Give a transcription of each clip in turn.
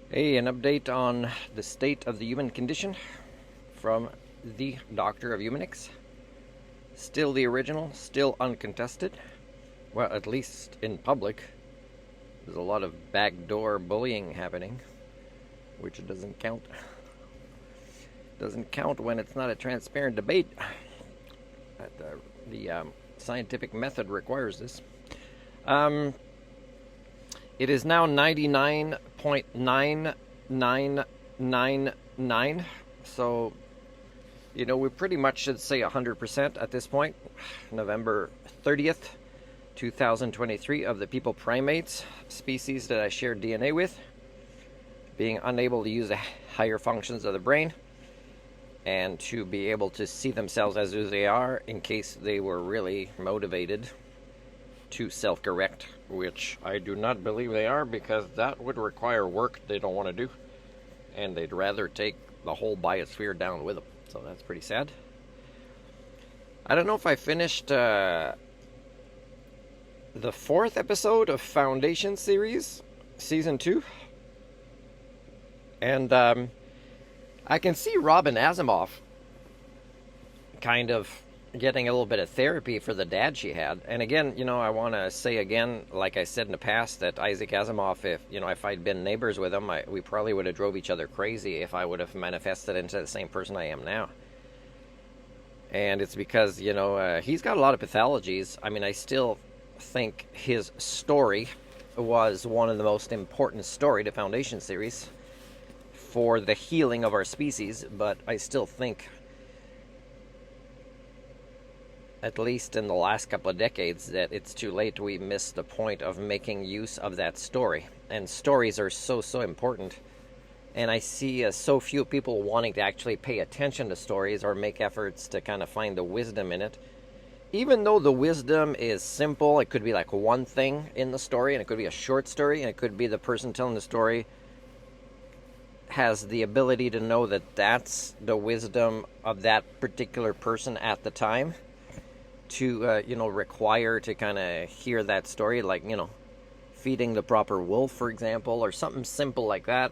Hey, an update on the state of the human condition from the Doctor of Humanics. Still the original, still uncontested. Well, at least in public. There's a lot of backdoor bullying happening, which doesn't count. Doesn't count when it's not a transparent debate. The scientific method requires this. It is now 99.9999. So, we pretty much should say 100% at this point. November 30th, 2023, of the people primates species that I shared DNA with being unable to use the higher functions of the brain and to be able to see themselves as who they are in case they were really motivated to self-correct, which I do not believe they are, because that would require work they don't want to do, and they'd rather take the whole biosphere down with them. So that's pretty sad. I don't know if I finished the 4th episode of Foundation series, season 2, and I can see Robin Asimov kind of getting a little bit of therapy for the dad she had. And again, I want to say again, like I said in the past, that Isaac Asimov, if I'd been neighbors with him, we probably would have drove each other crazy if I would have manifested into the same person I am now. And it's because, he's got a lot of pathologies. I mean, I still think his story was one of the most important story to Foundation series for the healing of our species, but I still think, at least in the last couple of decades, that it's too late. We missed the point of making use of that story. And stories are so important. And I see so few people wanting to actually pay attention to stories or make efforts to kind of find the wisdom in it. Even though the wisdom is simple, it could be like one thing in the story, and it could be a short story, and it could be the person telling the story has the ability to know that that's the wisdom of that particular person at the time, to require to kind of hear that story, like feeding the proper wolf, for example, or something simple like that.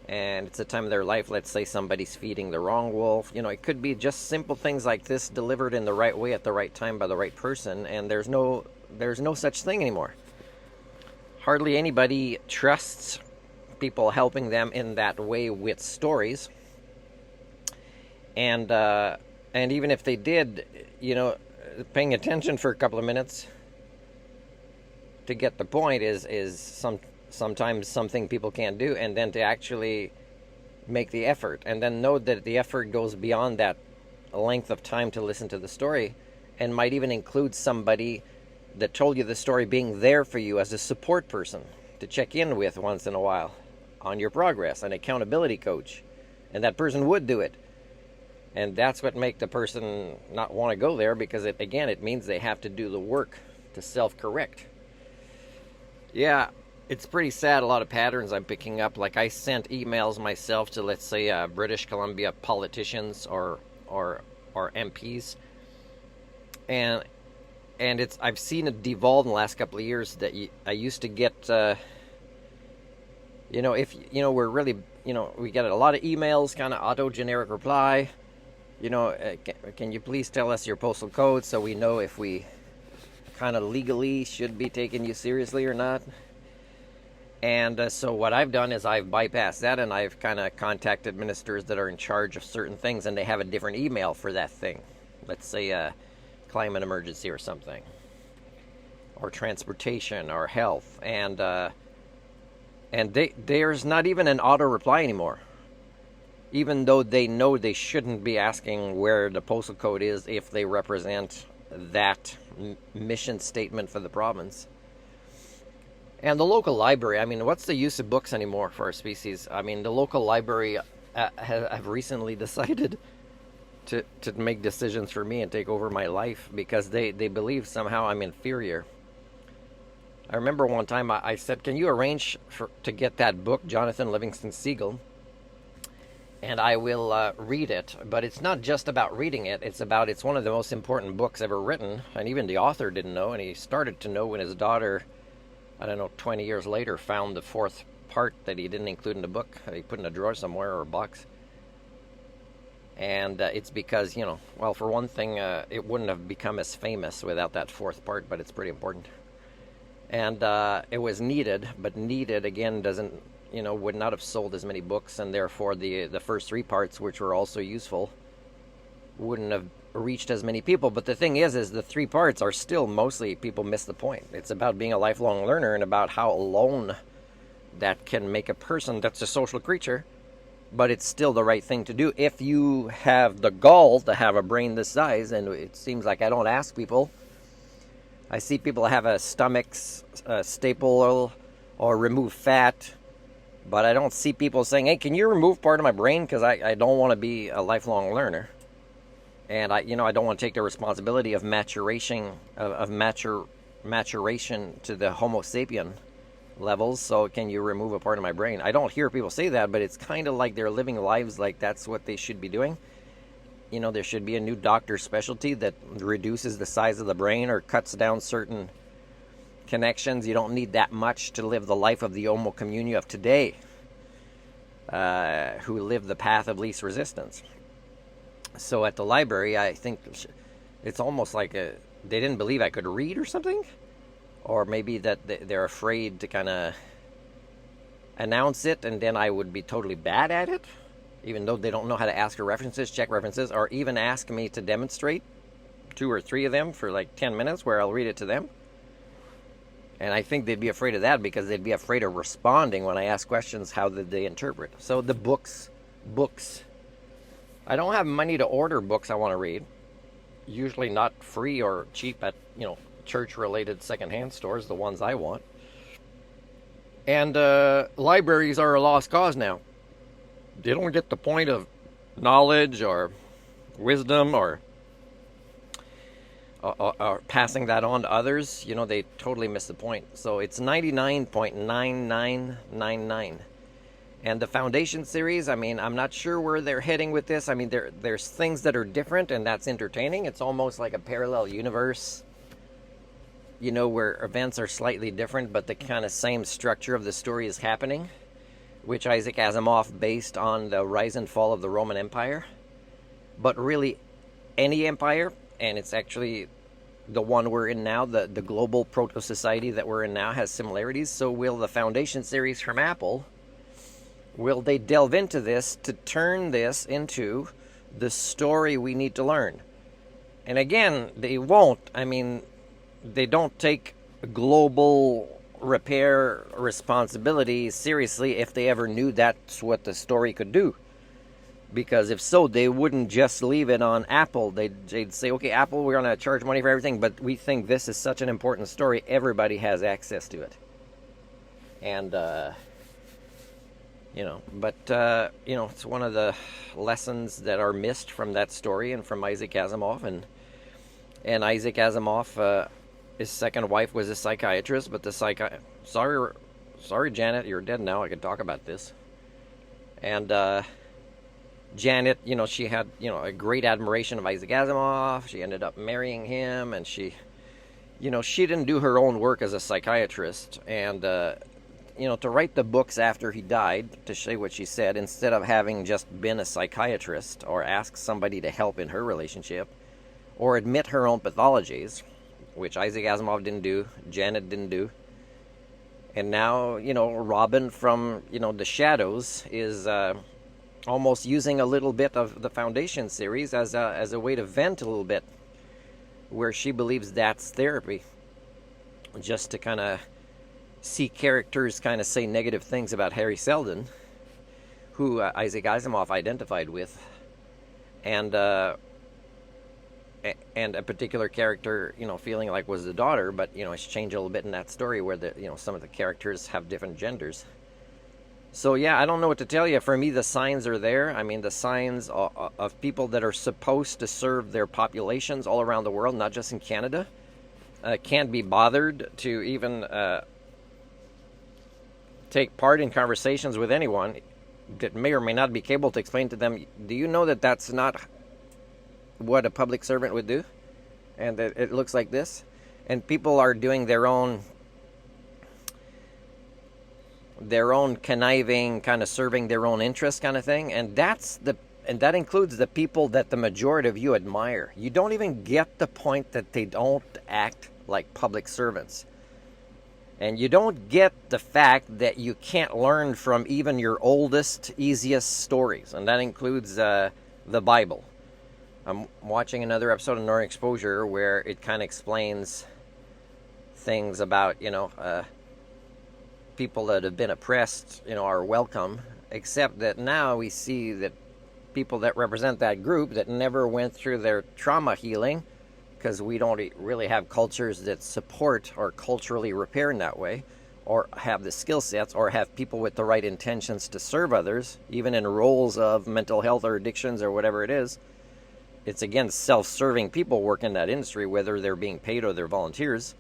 And it's a time of their life, let's say somebody's feeding the wrong wolf. It could be just simple things like this delivered in the right way at the right time by the right person, and there's no such thing anymore. Hardly anybody trusts people helping them in that way with stories. And even if they did, paying attention for a couple of minutes to get the point is sometimes something people can't do, and then to actually make the effort, and then know that the effort goes beyond that length of time to listen to the story, and might even include somebody that told you the story being there for you as a support person to check in with once in a while on your progress, an accountability coach, and that person would do it. And that's what makes the person not want to go there, because it means they have to do the work to self-correct. Yeah, it's pretty sad, a lot of patterns I'm picking up. Like, I sent emails myself to, let's say, British Columbia politicians or MPs, and I've seen it devolve in the last couple of years. That I used to get, if we're really, we get a lot of emails, kind of auto generic reply. Can you please tell us your postal code so we know if we kind of legally should be taking you seriously or not? And so what I've done is I've bypassed that, and I've kind of contacted ministers that are in charge of certain things, and they have a different email for that thing. Let's say a climate emergency or something, or transportation or health, and there's not even an auto reply anymore. Even though they know they shouldn't be asking where the postal code is if they represent that mission statement for the province. And the local library, I mean, what's the use of books anymore for our species? I mean, the local library have recently decided to make decisions for me and take over my life, because they believe somehow I'm inferior. I remember one time I said, can you arrange to get that book, Jonathan Livingston Seagull? And I will read it. But it's not just about reading it. It's one of the most important books ever written. And even the author didn't know. And he started to know when his daughter, 20 years later, found the fourth part that he didn't include in the book. He put in a drawer somewhere or a box. And it's because, well, for one thing, it wouldn't have become as famous without that fourth part, but it's pretty important. And it was needed, but needed, again, doesn't, would not have sold as many books, and therefore the first three parts, which were also useful, wouldn't have reached as many people. But the thing is the three parts are still mostly, people miss the point. It's about being a lifelong learner and about how alone that can make a person that's a social creature. But it's still the right thing to do if you have the gall to have a brain this size. And it seems like I don't ask people. I see people have a stomach staple or remove fat. But I don't see people saying, hey, can you remove part of my brain? Because I don't want to be a lifelong learner. And I don't want to take the responsibility of maturation to the Homo sapien levels. So can you remove a part of my brain? I don't hear people say that, but it's kind of like they're living lives like that's what they should be doing. There should be a new doctor specialty that reduces the size of the brain or cuts down certain connections. You don't need that much to live the life of the Homo communio of today, who live the path of least resistance. So at the library, I think it's almost like they didn't believe I could read or something. Or maybe that they're afraid to kind of announce it, and then I would be totally bad at it, even though they don't know how to ask for references, check references, or even ask me to demonstrate 2 or 3 of them for like 10 minutes where I'll read it to them. And I think they'd be afraid of that because they'd be afraid of responding when I ask questions. How did they interpret? So the books. I don't have money to order books I want to read. Usually not free or cheap at, church-related secondhand stores, the ones I want. And libraries are a lost cause now. They don't get the point of knowledge or wisdom or passing that on to others. They totally miss the point. So it's 99.9999. And the Foundation series, I'm not sure where they're heading with this. There's things that are different, and that's entertaining. It's almost like a parallel universe, where events are slightly different, but the kind of same structure of the story is happening, which Isaac Asimov based on the rise and fall of the Roman Empire. But really, any empire, and it's actually the one we're in now, the global proto-society that we're in now, has similarities. So will the Foundation series from Apple, will they delve into this to turn this into the story we need to learn? And again, they won't. They don't take global repair responsibility seriously if they ever knew that's what the story could do. Because if so, they wouldn't just leave it on Apple. They'd say, okay, Apple, we're going to charge money for everything, but we think this is such an important story, everybody has access to it. And, it's one of the lessons that are missed from that story and from Isaac Asimov. And Isaac Asimov, his second wife was a psychiatrist, but sorry, Janet, you're dead now. I could talk about this. And Janet, she had, a great admiration of Isaac Asimov. She ended up marrying him, and she didn't do her own work as a psychiatrist. And, to write the books after he died, to say what she said, instead of having just been a psychiatrist or ask somebody to help in her relationship or admit her own pathologies, which Isaac Asimov didn't do, Janet didn't do. And now, Robin from, the Shadows is almost using a little bit of the Foundation series as a way to vent a little bit, where she believes that's therapy. Just to kind of see characters kind of say negative things about Harry Seldon, who Isaac Asimov identified with. And a particular character, feeling like was the daughter, but, it's changed a little bit in that story where some of the characters have different genders. So, yeah, I don't know what to tell you. For me, the signs are there. The signs of people that are supposed to serve their populations all around the world, not just in Canada, can't be bothered to even take part in conversations with anyone that may or may not be able to explain to them, do you know that that's not what a public servant would do, and that it looks like this? And people are doing their own their own conniving, kind of serving their own interests kind of thing. And that includes the people that the majority of you admire. You don't even get the point that they don't act like public servants. And you don't get the fact that you can't learn from even your oldest, easiest stories. And that includes the Bible. I'm watching another episode of Northern Exposure where it kind of explains things about, people that have been oppressed, are welcome. Except that now we see that people that represent that group that never went through their trauma healing, because we don't really have cultures that support or culturally repair in that way, or have the skill sets, or have people with the right intentions to serve others, even in roles of mental health or addictions or whatever it is. It's, again, self-serving people work in that industry, whether they're being paid or they're volunteers.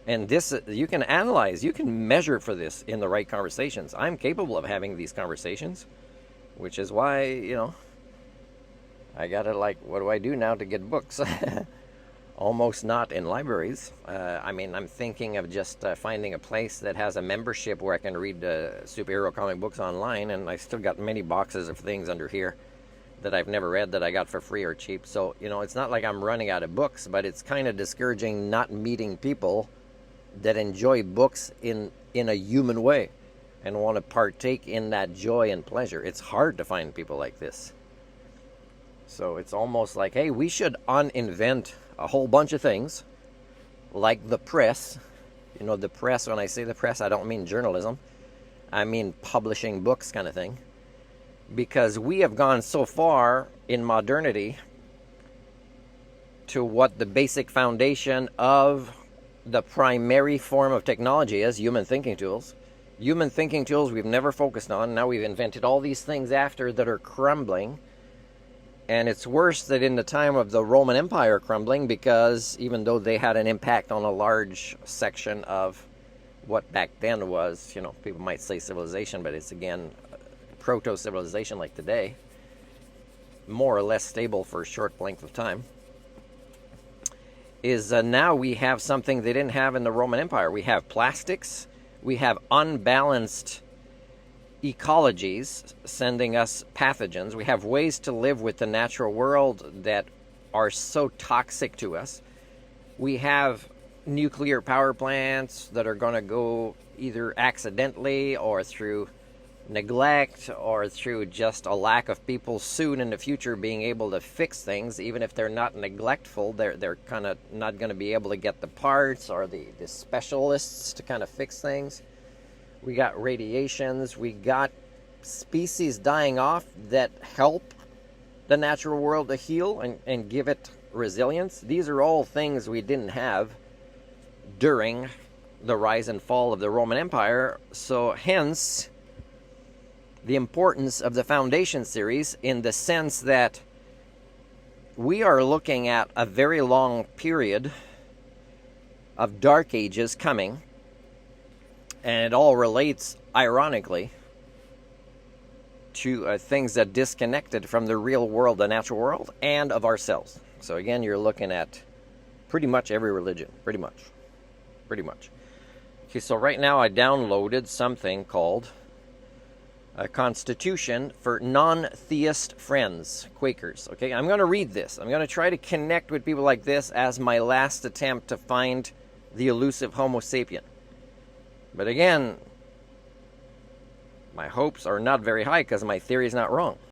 And this, you can analyze, you can measure for this in the right conversations. I'm capable of having these conversations, which is why, I gotta, what do I do now to get books? Almost not in libraries. I'm thinking of just finding a place that has a membership where I can read superhero comic books online, and I still got many boxes of things under here that I've never read that I got for free or cheap. So, it's not like I'm running out of books, but it's kind of discouraging not meeting people that enjoy books in a human way and want to partake in that joy and pleasure. It's hard to find people like this. So it's almost like, hey, we should uninvent a whole bunch of things, like the press. The press, when I say the press, I don't mean journalism. I mean publishing books kind of thing. Because we have gone so far in modernity to what the basic foundation of the primary form of technology is, human thinking tools. Human thinking tools we've never focused on. Now we've invented all these things after that are crumbling. And it's worse that in the time of the Roman Empire crumbling, because even though they had an impact on a large section of what back then was, people might say civilization, but it's, again, proto-civilization like today, more or less stable for a short length of time, is now we have something they didn't have in the Roman Empire. We have plastics, we have unbalanced ecologies sending us pathogens. We have ways to live with the natural world that are so toxic to us. We have nuclear power plants that are going to go either accidentally or through neglect or through just a lack of people soon in the future being able to fix things. Even if they're not neglectful, they're kind of not going to be able to get the parts or the specialists to kind of fix things. We got radiations, we got species dying off that help the natural world to heal and give it resilience. These are all things we didn't have during the rise and fall of the Roman Empire. So hence the importance of the Foundation series, in the sense that we are looking at a very long period of dark ages coming. And it all relates, ironically, to things that disconnected from the real world, the natural world, and of ourselves. So again, you're looking at pretty much every religion. Pretty much. Okay, so right now I downloaded something called a Constitution for Non-Theist Friends, Quakers. Okay, I'm going to read this. I'm going to try to connect with people like this as my last attempt to find the elusive Homo sapien. But again, my hopes are not very high because my theory is not wrong.